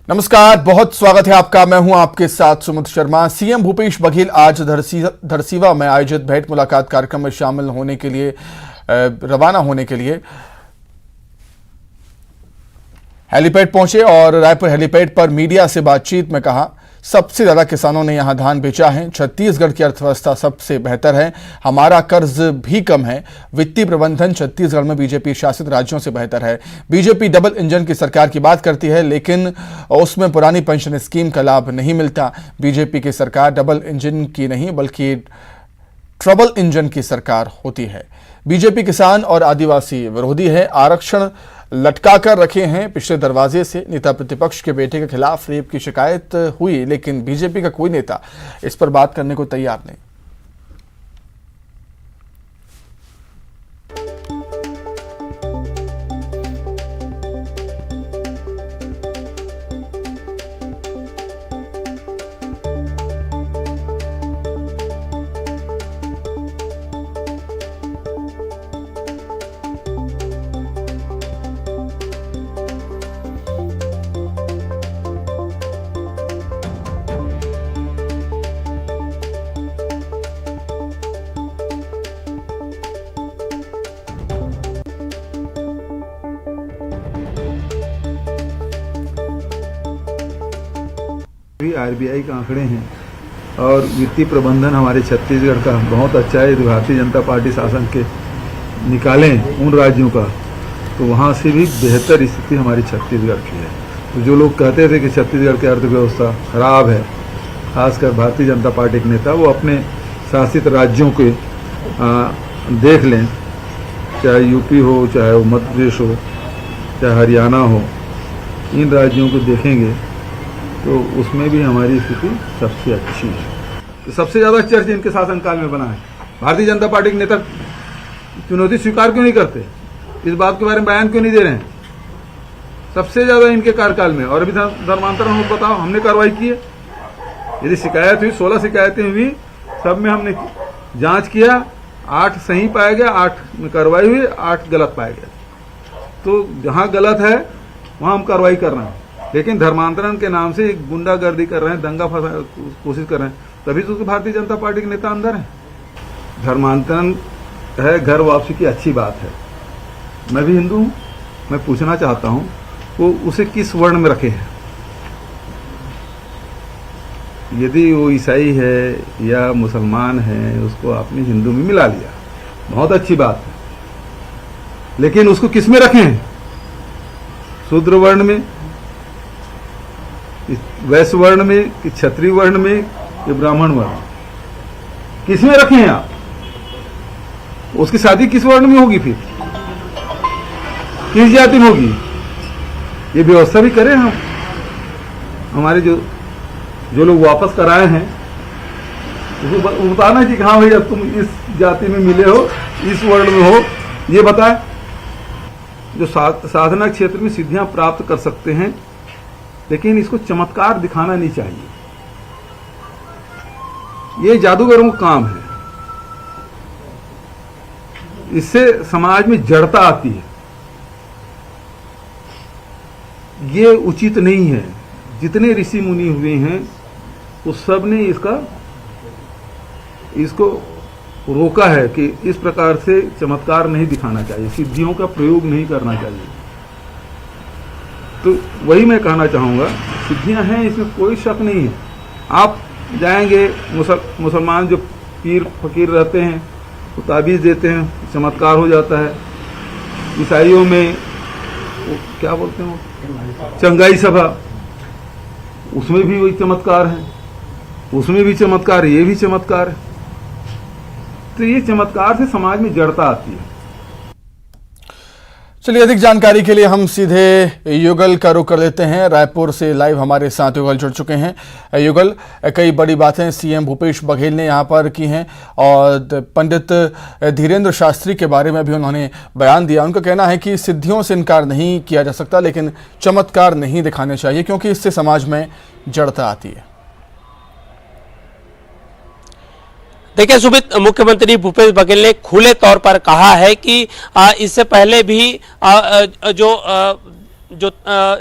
नमस्कार, बहुत स्वागत है आपका। मैं हूं आपके साथ सुमित शर्मा। सीएम भूपेश बघेल आज धरसीवा में आयोजित भेंट मुलाकात कार्यक्रम में शामिल होने के लिए रवाना होने के लिए हेलीपैड पहुंचे और रायपुर हेलीपैड पर मीडिया से बातचीत में कहा, सबसे ज्यादा किसानों ने यहां धान बेचा है। छत्तीसगढ़ की अर्थव्यवस्था सबसे बेहतर है, हमारा कर्ज भी कम है। वित्तीय प्रबंधन छत्तीसगढ़ में बीजेपी शासित राज्यों से बेहतर है। बीजेपी डबल इंजन की सरकार की बात करती है, लेकिन उसमें पुरानी पेंशन स्कीम का लाभ नहीं मिलता। बीजेपी की सरकार डबल इंजन की नहीं बल्कि ट्रबल इंजन की सरकार होती है। बीजेपी किसान और आदिवासी विरोधी है, आरक्षण लटका कर रखे हैं पिछले दरवाजे से। नेता प्रतिपक्ष के बेटे के खिलाफ रेप की शिकायत हुई, लेकिन बीजेपी का कोई नेता इस पर बात करने को तैयार नहीं। भी आरबीआई के आंकड़े हैं और वित्तीय प्रबंधन हमारे छत्तीसगढ़ का बहुत अच्छा है। यदि भारतीय जनता पार्टी शासन के निकालें उन राज्यों का, तो वहाँ से भी बेहतर स्थिति हमारी छत्तीसगढ़ की है। तो जो लोग कहते थे कि छत्तीसगढ़ की अर्थव्यवस्था खराब है, खासकर भारतीय जनता पार्टी के नेता, वो अपने शासित राज्यों के देख लें, चाहे यूपी हो, चाहे वो मध्य प्रदेश हो, चाहे हरियाणा हो, इन राज्यों को देखेंगे तो उसमें भी हमारी स्थिति सबसे अच्छी है। तो सबसे ज्यादा चर्चा इनके शासनकाल में बना है। भारतीय जनता पार्टी के नेता चुनौती स्वीकार क्यों नहीं करते, इस बात के बारे में बयान क्यों नहीं दे रहे हैं? सबसे ज्यादा इनके कार्यकाल में। और अभी धर्मांतरण हो, बताओ, हमने कार्रवाई की है। यदि शिकायत हुई, 16 शिकायतें हुई, सब में हमने जांच किया, 8 सही पाया गया, 8 में कार्रवाई हुई, 8 गलत पाया गया। तो जहां गलत है वहां हम कार्रवाई कर रहे हैं, लेकिन धर्मांतरण के नाम से गुंडागर्दी कर रहे हैं, दंगा फंसा कोशिश कर रहे हैं, तभी तो भारतीय जनता पार्टी के नेता अंदर हैं। धर्मांतरण है, घर वापसी की अच्छी बात है। मैं भी हिंदू हूं, मैं पूछना चाहता हूं वो उसे किस वर्ण में रखे हैं। यदि वो ईसाई है या मुसलमान है, उसको आपने हिंदू में मिला लिया, बहुत अच्छी बात है, लेकिन उसको किस में रखे हैं? शूद्र वर्ण में, वैश्य वर्ण में, कि क्षत्रिय वर्ण में, कि ब्राह्मण वर्ण? किसमें रखे हैं आप? उसकी शादी किस वर्ण में होगी, फिर किस जाति में होगी? ये व्यवस्था भी करें हम। हमारे जो लोग वापस कराए हैं, उसको बताना कि हाँ भैया तुम इस जाति में मिले हो, इस वर्ण में हो, ये बताए। जो साधना क्षेत्र में सिद्धियां प्राप्त कर सकते हैं, लेकिन इसको चमत्कार दिखाना नहीं चाहिए। ये जादूगरों का काम है, इससे समाज में जड़ता आती है। ये उचित नहीं है। जितने ऋषि मुनि हुए हैं वो सब ने इसको रोका है कि इस प्रकार से चमत्कार नहीं दिखाना चाहिए, सिद्धियों का प्रयोग नहीं करना चाहिए। तो वही मैं कहना चाहूँगा, सिद्धियां हैं, इसमें कोई शक नहीं है। आप जाएंगे, मुसलमान जो पीर फकीर रहते हैं वो ताबीज़ देते हैं, चमत्कार हो जाता है। ईसाइयों में वो क्या बोलते हैं, चंगाई सभा, उसमें भी वही चमत्कार है, उसमें भी चमत्कार है, ये भी चमत्कार है। तो ये चमत्कार से समाज में जड़ता आती है। चलिए, अधिक जानकारी के लिए हम सीधे युगल का रुख कर लेते हैं। रायपुर से लाइव हमारे साथ युगल जुड़ चुके हैं। युगल, कई बड़ी बातें सीएम भूपेश बघेल ने यहाँ पर की हैं और पंडित धीरेन्द्र शास्त्री के बारे में भी उन्होंने बयान दिया। उनका कहना है कि सिद्धियों से इनकार नहीं किया जा सकता, लेकिन चमत्कार नहीं दिखाने चाहिए, क्योंकि इससे समाज में जड़ता आती है। देखिए सुमित, मुख्यमंत्री भूपेश बघेल ने खुले तौर पर कहा है कि इससे पहले भी जो जो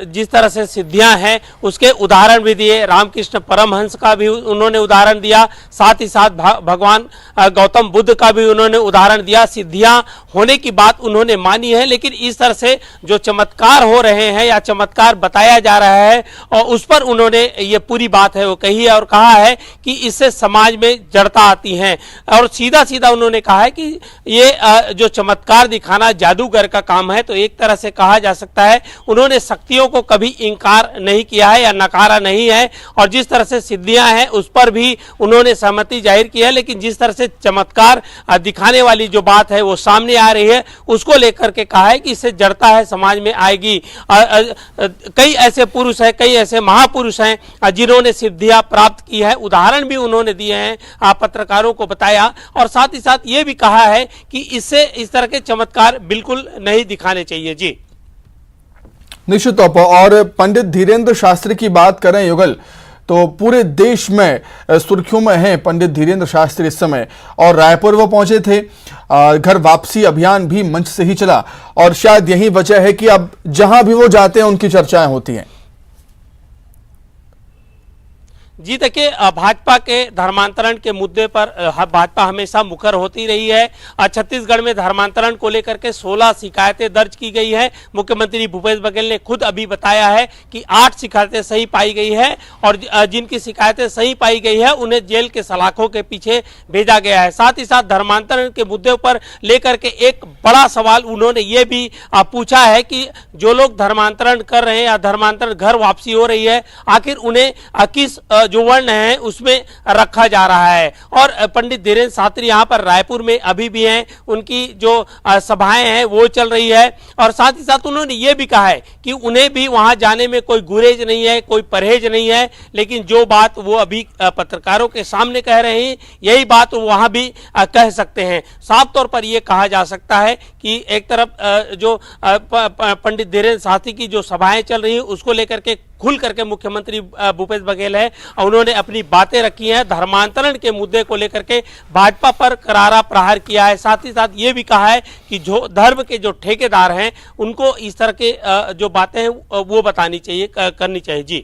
जिस तरह से सिद्धियां हैं उसके उदाहरण भी दिए। रामकृष्ण परमहंस का भी उन्होंने उदाहरण दिया, साथ ही साथ भगवान गौतम बुद्ध का भी उन्होंने उदाहरण दिया। सिद्धियां होने की बात उन्होंने मानी है, लेकिन इस तरह से जो चमत्कार हो रहे हैं या चमत्कार बताया जा रहा है और उस पर उन्होंने ये पूरी बात है वो कही है और कहा है कि इससे समाज में जड़ता आती है। और सीधा सीधा उन्होंने कहा है कि ये जो चमत्कार दिखाना जादूगर का काम है। तो एक तरह से कहा जा सकता है उन्होंने शक्तियों को कभी इंकार नहीं किया है या नकारा नहीं है, और जिस तरह से सिद्धियां हैं उस पर भी उन्होंने सहमति जाहिर की है। लेकिन जिस तरह से चमत्कार दिखाने वाली जो बात है वो सामने आ रही है, उसको लेकर के कहा है कि इससे जड़ता है समाज में आएगी। कई ऐसे पुरुष हैं, कई ऐसे महापुरुष हैं जिन्होंने सिद्धियां प्राप्त की है, उदाहरण भी उन्होंने दिए हैं, पत्रकारों को बताया। और साथ ही साथ ये भी कहा है कि इससे इस तरह के चमत्कार बिल्कुल नहीं दिखाने चाहिए। जी निश्चित तौर पर। और पंडित धीरेन्द्र शास्त्री की बात करें युगल, तो पूरे देश में सुर्खियों में हैं पंडित धीरेन्द्र शास्त्री इस समय, और रायपुर वो पहुंचे थे। घर वापसी अभियान भी मंच से ही चला, और शायद यही वजह है कि अब जहां भी वो जाते हैं उनकी चर्चाएं होती हैं। जी देखिए, भाजपा के धर्मांतरण के मुद्दे पर भाजपा हमेशा मुखर होती रही है। छत्तीसगढ़ में धर्मांतरण को लेकर के 16 शिकायतें दर्ज की गई है। मुख्यमंत्री भूपेश बघेल ने खुद अभी बताया है कि 8 शिकायतें सही पाई गई है, और जिनकी शिकायतें सही पाई गई है उन्हें जेल के सलाखों के पीछे भेजा गया है। साथ ही साथ धर्मांतरण के मुद्दे पर लेकर के एक बड़ा सवाल उन्होंने ये भी पूछा है कि जो लोग धर्मांतरण कर रहे हैं या धर्मांतरण घर वापसी हो रही है, आखिर उन्हें किस जो वर्ण है उसमें रखा जा रहा है। और पंडित धीरेन्द्र शास्त्री यहाँ पर रायपुर में अभी भी हैं, उनकी जो सभाएं हैं वो चल रही है। और साथ ही साथ उन्होंने ये भी कहा है कि उन्हें भी वहां जाने में कोई गुरेज नहीं है, कोई परहेज नहीं है, लेकिन जो बात वो अभी पत्रकारों के सामने कह रहे हैं यही बात वो वहां भी कह सकते हैं। साफ तौर पर यह कहा जा सकता है कि एक तरफ जो पंडित धीरेन्द्र शास्त्री की जो सभाएं चल रही है उसको लेकर के खुल करके मुख्यमंत्री भूपेश बघेल है, उन्होंने अपनी बातें रखी हैं। धर्मांतरण के मुद्दे को लेकर के भाजपा पर करारा प्रहार किया है। साथ ही साथ ये भी कहा है कि जो धर्म के जो ठेकेदार हैं उनको इस तरह के जो बातें हैं वो बतानी चाहिए, करनी चाहिए। जी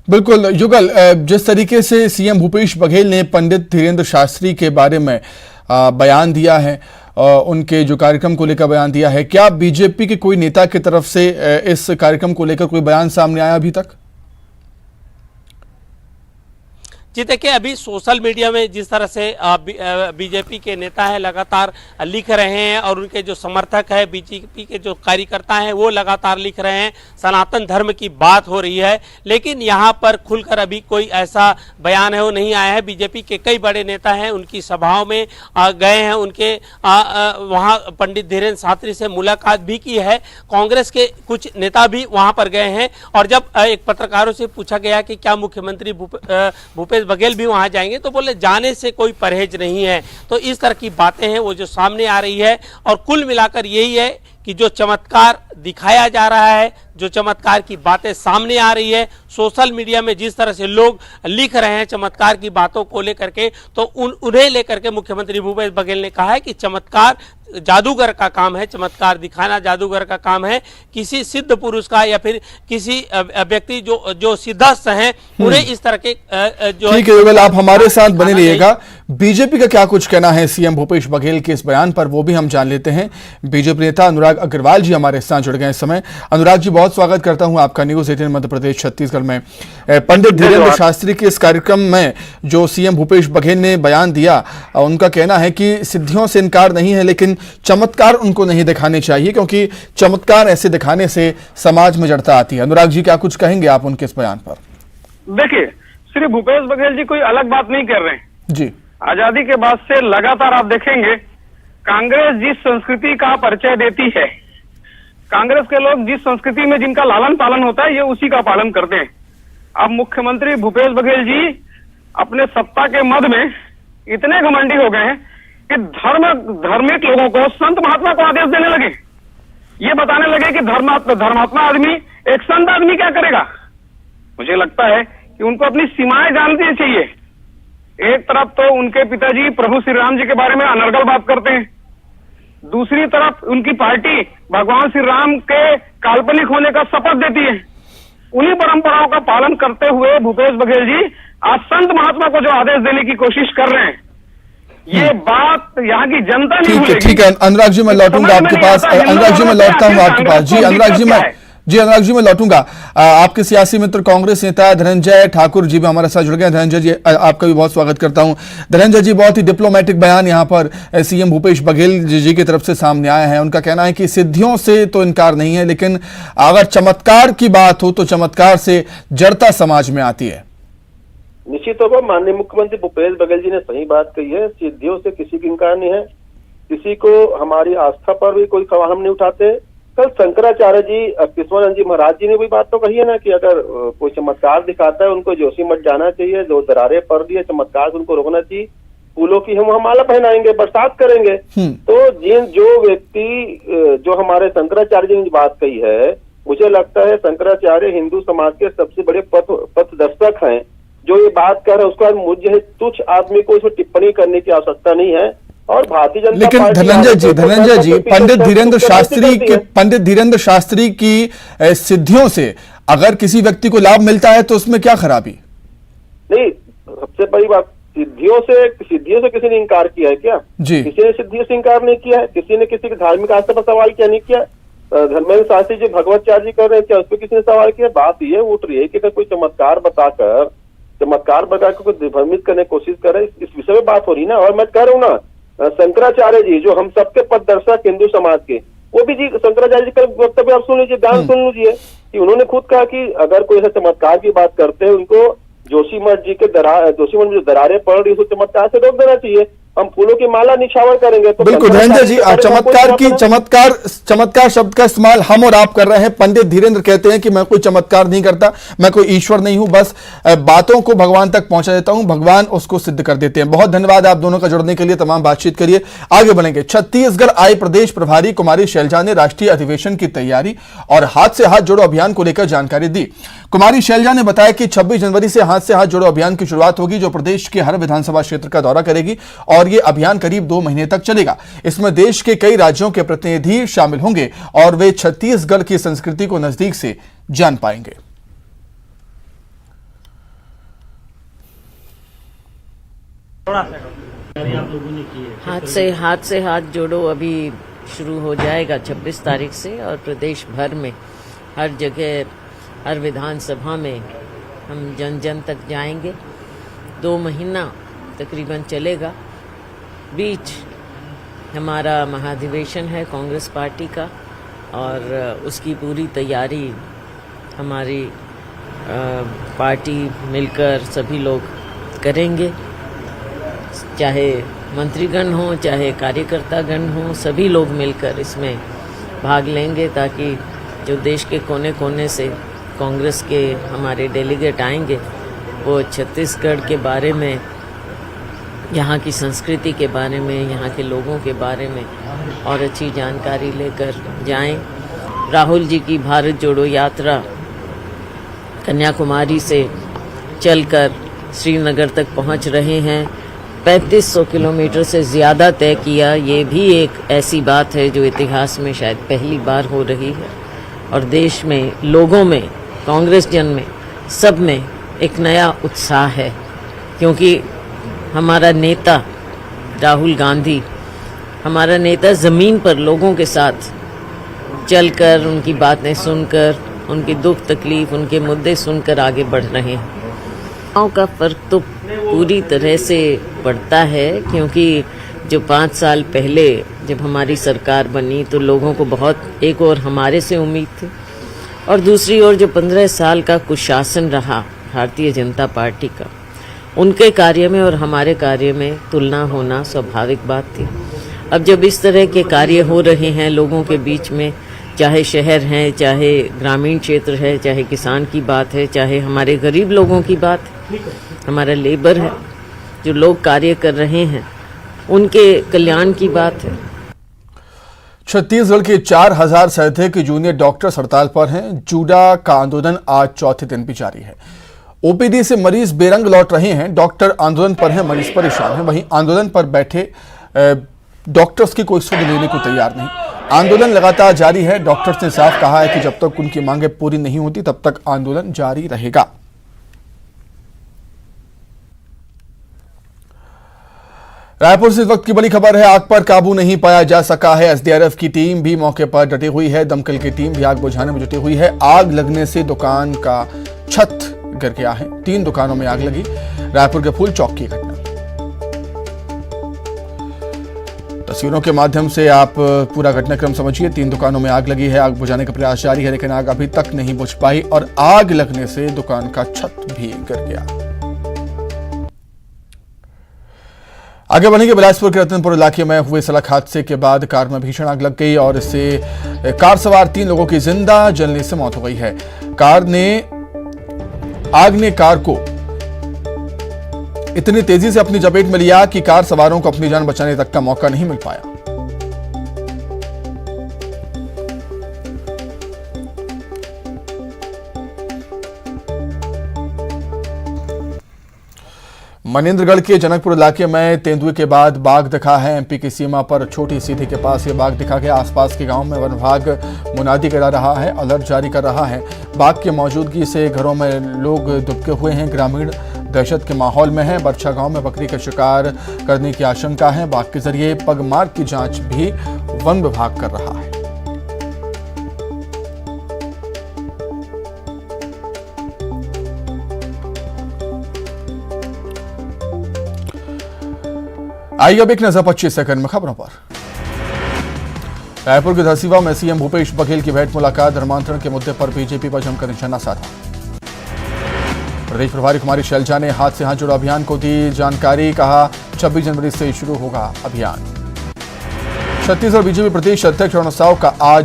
बिल्कुल युगल, जिस तरीके से सीएम भूपेश बघेल ने पंडित धीरेन्द्र शास्त्री के बारे में बयान दिया है, उनके जो कार्यक्रम को लेकर बयान दिया है, क्या बीजेपी के कोई नेता की तरफ से इस कार्यक्रम को लेकर कोई बयान सामने आया अभी तक? जी देखिए, अभी सोशल मीडिया में जिस तरह से बीजेपी के नेता हैं लगातार लिख रहे हैं, और उनके जो समर्थक है बीजेपी के जो कार्यकर्ता हैं वो लगातार लिख रहे हैं, सनातन धर्म की बात हो रही है, लेकिन यहाँ पर खुलकर अभी कोई ऐसा बयान है वो नहीं आया है। बीजेपी के कई बड़े नेता हैं, उनकी सभाओं में गए हैं, उनके वहाँ पंडित धीरेन्द्र शास्त्री से मुलाकात भी की है। कांग्रेस के कुछ नेता भी वहाँ पर गए हैं, और जब एक पत्रकारों से पूछा गया कि क्या मुख्यमंत्री भूपेश बघेल भी वहां जाएंगे, तो बोले जाने से कोई परहेज नहीं है। तो इस तरह की बातें हैं वो जो सामने आ रही है, और कुल मिलाकर यही है कि जो चमत्कार दिखाया जा रहा है, जो चमत्कार की बातें सामने आ रही है, सोशल मीडिया में जिस तरह से लोग लिख रहे हैं चमत्कार की बातों को लेकर के, तो उन्हें लेकर के मुख्यमंत्री भूपेश बघेल ने कहा है कि चमत्कार जादूगर का काम है, चमत्कार दिखाना जादूगर का काम है, किसी सिद्ध पुरुष का या फिर किसी व्यक्ति जो सिद्धस्थ हैं उन्हें इस तरह के जो ठीक है युगल, आप हमारे साथ बने रहिएगा। बीजेपी का क्या कुछ कहना है सीएम भूपेश बघेल के इस बयान पर, वो भी हम जान लेते हैं। बीजेपी नेता अनुराग अग्रवाल जी हमारे साथ जुड़ गए इस समय। अनुराग जी, बहुत स्वागत करता हूं आपका न्यूज 18 मध्य प्रदेश छत्तीसगढ़ में। पंडित धीरेन्द्र शास्त्री के इस कार्यक्रम में जो सीएम भूपेश बघेल ने बयान दिया, उनका कहना है कि सिद्धियों से इनकार नहीं है, लेकिन चमत्कार उनको नहीं दिखाने चाहिए, क्योंकि चमत्कार ऐसे दिखाने से समाज में जड़ता आती है। अनुराग जी, क्या कुछ कहेंगे आप उनके इस बयान पर? देखिए, श्री भूपेश बघेल जी कोई अलग बात नहीं कर रहे हैं जी। आजादी के बाद से लगातार आप देखेंगे कांग्रेस जिस संस्कृति का परिचय देती है, कांग्रेस के लोग जिस संस्कृति में जिनका लालन पालन होता है ये उसी का पालन करते हैं। अब मुख्यमंत्री भूपेश बघेल जी अपने सत्ता के मद में इतने घमंडी हो गए हैं कि धार्मिक लोगों को संत महात्मा को आदेश देने लगे, ये बताने लगे कि धर्मात्मा आदमी एक संत आदमी क्या करेगा। मुझे लगता है कि उनको अपनी सीमाएं जाननी चाहिए। एक तरफ तो उनके पिताजी प्रभु श्री राम जी के बारे में अनर्गल बात करते हैं, दूसरी तरफ उनकी पार्टी भगवान श्री राम के काल्पनिक होने का शपथ देती है। उन्हीं परंपराओं का पालन करते हुए भूपेश बघेल जी आज संत महात्मा को जो आदेश देने की कोशिश कर रहे हैं, ये बात यहाँ की जनता नहीं भूलेगी। ठीक है अनुराग जी, मैं लौटूंगा आपके पास। अनुराग जी, मैं लौटता हूँ आपके पास। जी अनुराग जी, मैं लौटूंगा। आपके सियासी मित्र कांग्रेस नेता धनंजय ठाकुर जी भी हमारे साथ जुड़ गए। धनंजय जी, आपका भी बहुत स्वागत करता हूं। धनंजय जी, बहुत ही डिप्लोमेटिक बयान यहां पर सीएम भूपेश बघेल जी की तरफ से सामने आया है। उनका कहना है कि सिद्धियों से तो इनकार नहीं है, लेकिन अगर चमत्कार की बात हो तो चमत्कार से जड़ता समाज में आती है। निश्चित तौर पर माननीय मुख्यमंत्री भूपेश बघेल जी ने सही बात कही है। सिद्धियों से किसी की इनकार नहीं है, किसी को हमारी आस्था पर भी कोई सवाल हम नहीं उठाते। कल शंकराचार्य जी, कृष्णानंद जी महाराज जी ने भी बात तो कही है ना कि अगर कोई चमत्कार दिखाता है उनको जोशीमठ जाना चाहिए, जो दरारें पड़ रही है चमत्कार से उनको रोकना चाहिए, फूलों की हम माला पहनाएंगे, बरसात करेंगे। तो जो व्यक्ति जो हमारे शंकराचार्य जी ने बात कही है, मुझे लगता है शंकराचार्य हिंदू समाज के सबसे बड़े पथदर्शक हैं। जो ये बात कर रहे हैं उसके बाद मुझे तुच्छ आदमी को इसमें टिप्पणी करने की आवश्यकता नहीं है। और भारतीय जनता लेकिन पार्टी धनंजय जी, पंडित धीरेन्द्र शास्त्री की सिद्धियों से अगर किसी व्यक्ति को लाभ मिलता है तो उसमें क्या खराबी? नहीं, सबसे बड़ी बात, सिद्धियों से किसी ने इनकार किया है क्या? जी, किसी ने सिद्धियों से इनकार नहीं किया है। किसी ने किसी की धार्मिक आस्था पर सवाल किया नहीं किया। धर्मेंद्र शास्त्री जो भगवताचार्य जी कर रहे हैं, क्या उस पर किसी ने सवाल किया? बात ये उठ रही है कि अगर कोई चमत्कार बताकर कोई भ्रमित करने की कोशिश करे, इस विषय में बात हो रही ना। और मैं कह रहा हूँ ना, शंकराचार्य जी जो हम सबके पथदर्शक हिंदू समाज के, वो भी जी शंकराचार्य जी का वक्तव्य आप सुन लीजिए, ध्यान सुन लीजिए कि उन्होंने खुद कहा कि अगर कोई ऐसा चमत्कार की बात करते हैं उनको जोशीमठ में जो दरारें पड़ रही है चमत्कार से रोक देना चाहिए। हम फूलों की माला निछावर करेंगे। तो बिल्कुल धनंजय जी, चमत्कार शब्द का इस्तेमाल हम और आप कर रहे हैं। पंडित धीरेन्द्र कहते हैं कि मैं कोई चमत्कार नहीं करता, मैं कोई ईश्वर नहीं हूं, बस बातों को भगवान तक पहुंचा देता हूं, भगवान उसको सिद्ध कर देते हैं। बहुत धन्यवाद आप दोनों का जुड़ने के लिए। तमाम बातचीत करिए, आगे बढ़ेंगे। छत्तीसगढ़ आई प्रदेश प्रभारी कुमारी शैलजा ने राष्ट्रीय अधिवेशन की तैयारी और हाथ से हाथ जोड़ो अभियान को लेकर जानकारी दी। कुमारी शैलजा ने बताया कि 26 जनवरी से हाथ से हाथ जोड़ो अभियान की शुरुआत होगी, जो प्रदेश के हर विधानसभा क्षेत्र का दौरा करेगी और ये अभियान करीब 2 महीने तक चलेगा। इसमें देश के कई राज्यों के प्रतिनिधि शामिल होंगे और वे छत्तीसगढ़ की संस्कृति को नजदीक से जान पाएंगे। हाथ से हाथ जोड़ो अभी शुरू हो जाएगा 26 तारीख से, और प्रदेश भर में हर जगह, हर विधानसभा में हम जन जन तक जाएंगे। 2 महीना तकरीबन चलेगा। बीच हमारा महाधिवेशन है कांग्रेस पार्टी का, और उसकी पूरी तैयारी हमारी पार्टी मिलकर सभी लोग करेंगे। चाहे मंत्रीगण हो, चाहे कार्यकर्तागण हो, सभी लोग मिलकर इसमें भाग लेंगे, ताकि जो देश के कोने कोने से कांग्रेस के हमारे डेलीगेट आएंगे वो छत्तीसगढ़ के बारे में, यहाँ की संस्कृति के बारे में, यहाँ के लोगों के बारे में और अच्छी जानकारी लेकर जाएं। राहुल जी की भारत जोड़ो यात्रा कन्याकुमारी से चलकर श्रीनगर तक पहुँच रहे हैं। 3500 किलोमीटर से ज़्यादा तय किया। ये भी एक ऐसी बात है जो इतिहास में शायद पहली बार हो रही है, और देश में, लोगों में, कांग्रेस जन में, सब में एक नया उत्साह है, क्योंकि हमारा नेता राहुल गांधी, हमारा नेता ज़मीन पर लोगों के साथ चलकर, उनकी बातें सुनकर, उनकी दुख तकलीफ, उनके मुद्दे सुनकर आगे बढ़ रहे हैं। गाँव का फ़र्क तो पूरी तरह से पड़ता है, क्योंकि जो 5 साल पहले जब हमारी सरकार बनी तो लोगों को बहुत, एक और हमारे से उम्मीद थी, और दूसरी ओर जो 15 साल का कुशासन रहा भारतीय जनता पार्टी का, उनके कार्य में और हमारे कार्य में तुलना होना स्वाभाविक बात थी। अब जब इस तरह के कार्य हो रहे हैं लोगों के बीच में, चाहे शहर है, चाहे ग्रामीण क्षेत्र है, चाहे किसान की बात है, चाहे हमारे गरीब लोगों की बात है, हमारा लेबर है, जो लोग कार्य कर रहे हैं उनके कल्याण की बात है। छत्तीसगढ़ के 4000 से अधिक जूनियर डॉक्टर हड़ताल पर हैं। जूडा का आंदोलन आज चौथे दिन भी जारी है। ओपीडी से मरीज बेरंग लौट रहे हैं। डॉक्टर आंदोलन पर हैं, मरीज परेशान हैं। वहीं आंदोलन पर बैठे डॉक्टर्स की कोई सुध लेने को तैयार नहीं। आंदोलन लगातार जारी है। डॉक्टर्स ने साफ कहा है कि जब तक उनकी मांगें पूरी नहीं होती तब तक आंदोलन जारी रहेगा। रायपुर से इस वक्त की बड़ी खबर है, आग पर काबू नहीं पाया जा सका है। एसडीआरएफ की टीम भी मौके पर डटी हुई है। दमकल की टीम भी आग बुझाने में जुटी हुई है। आग लगने से दुकान का छत गिर गया है। 3 दुकानों में आग लगी। रायपुर के फूल चौक की घटना। तस्वीरों के माध्यम से आप पूरा घटनाक्रम समझिए। 3 दुकानों में आग लगी है। आग बुझाने का प्रयास जारी है, लेकिन आग अभी तक नहीं बुझ पाई और आग लगने से दुकान का छत भी गिर गया। आगे बढ़ेंगे। बिलासपुर के रतनपुर इलाके में हुए सड़क हादसे के बाद कार में भीषण आग लग गई और इससे कार सवार 3 लोगों की जिंदा जलने से मौत हो गई है। आग ने कार को इतनी तेजी से अपनी चपेट में लिया कि कार सवारों को अपनी जान बचाने तक का मौका नहीं मिल पाया। मनेंद्रगढ़ के जनकपुर इलाके में तेंदुए के बाद बाघ दिखा है। एमपी की सीमा पर छोटी सीधी के पास ये बाघ दिखा गया। आसपास के गांव में वन विभाग मुनादी करा रहा है, अलर्ट जारी कर रहा है। बाघ की मौजूदगी से घरों में लोग दुबके हुए हैं। ग्रामीण दहशत के माहौल में है। बरछा गांव में बकरी का शिकार करने की आशंका है। बाघ के जरिए पगमार की जांच भी वन विभाग कर रहा है। आइए अब एक नजर 25 सेकंड में खबरों पर। रायपुर के धसीवा में सीएम भूपेश बघेल की भेंट मुलाकात। धर्मांतरण के मुद्दे पर बीजेपी पर जमकर निशाना साधा। प्रदेश प्रभारी कुमारी शैलजा ने हाथ से हाथ जुड़ा अभियान को दी जानकारी। कहा 26 जनवरी से शुरू होगा अभियान। छत्तीसगढ़ बीजेपी प्रदेश अध्यक्ष अरुण साव का आज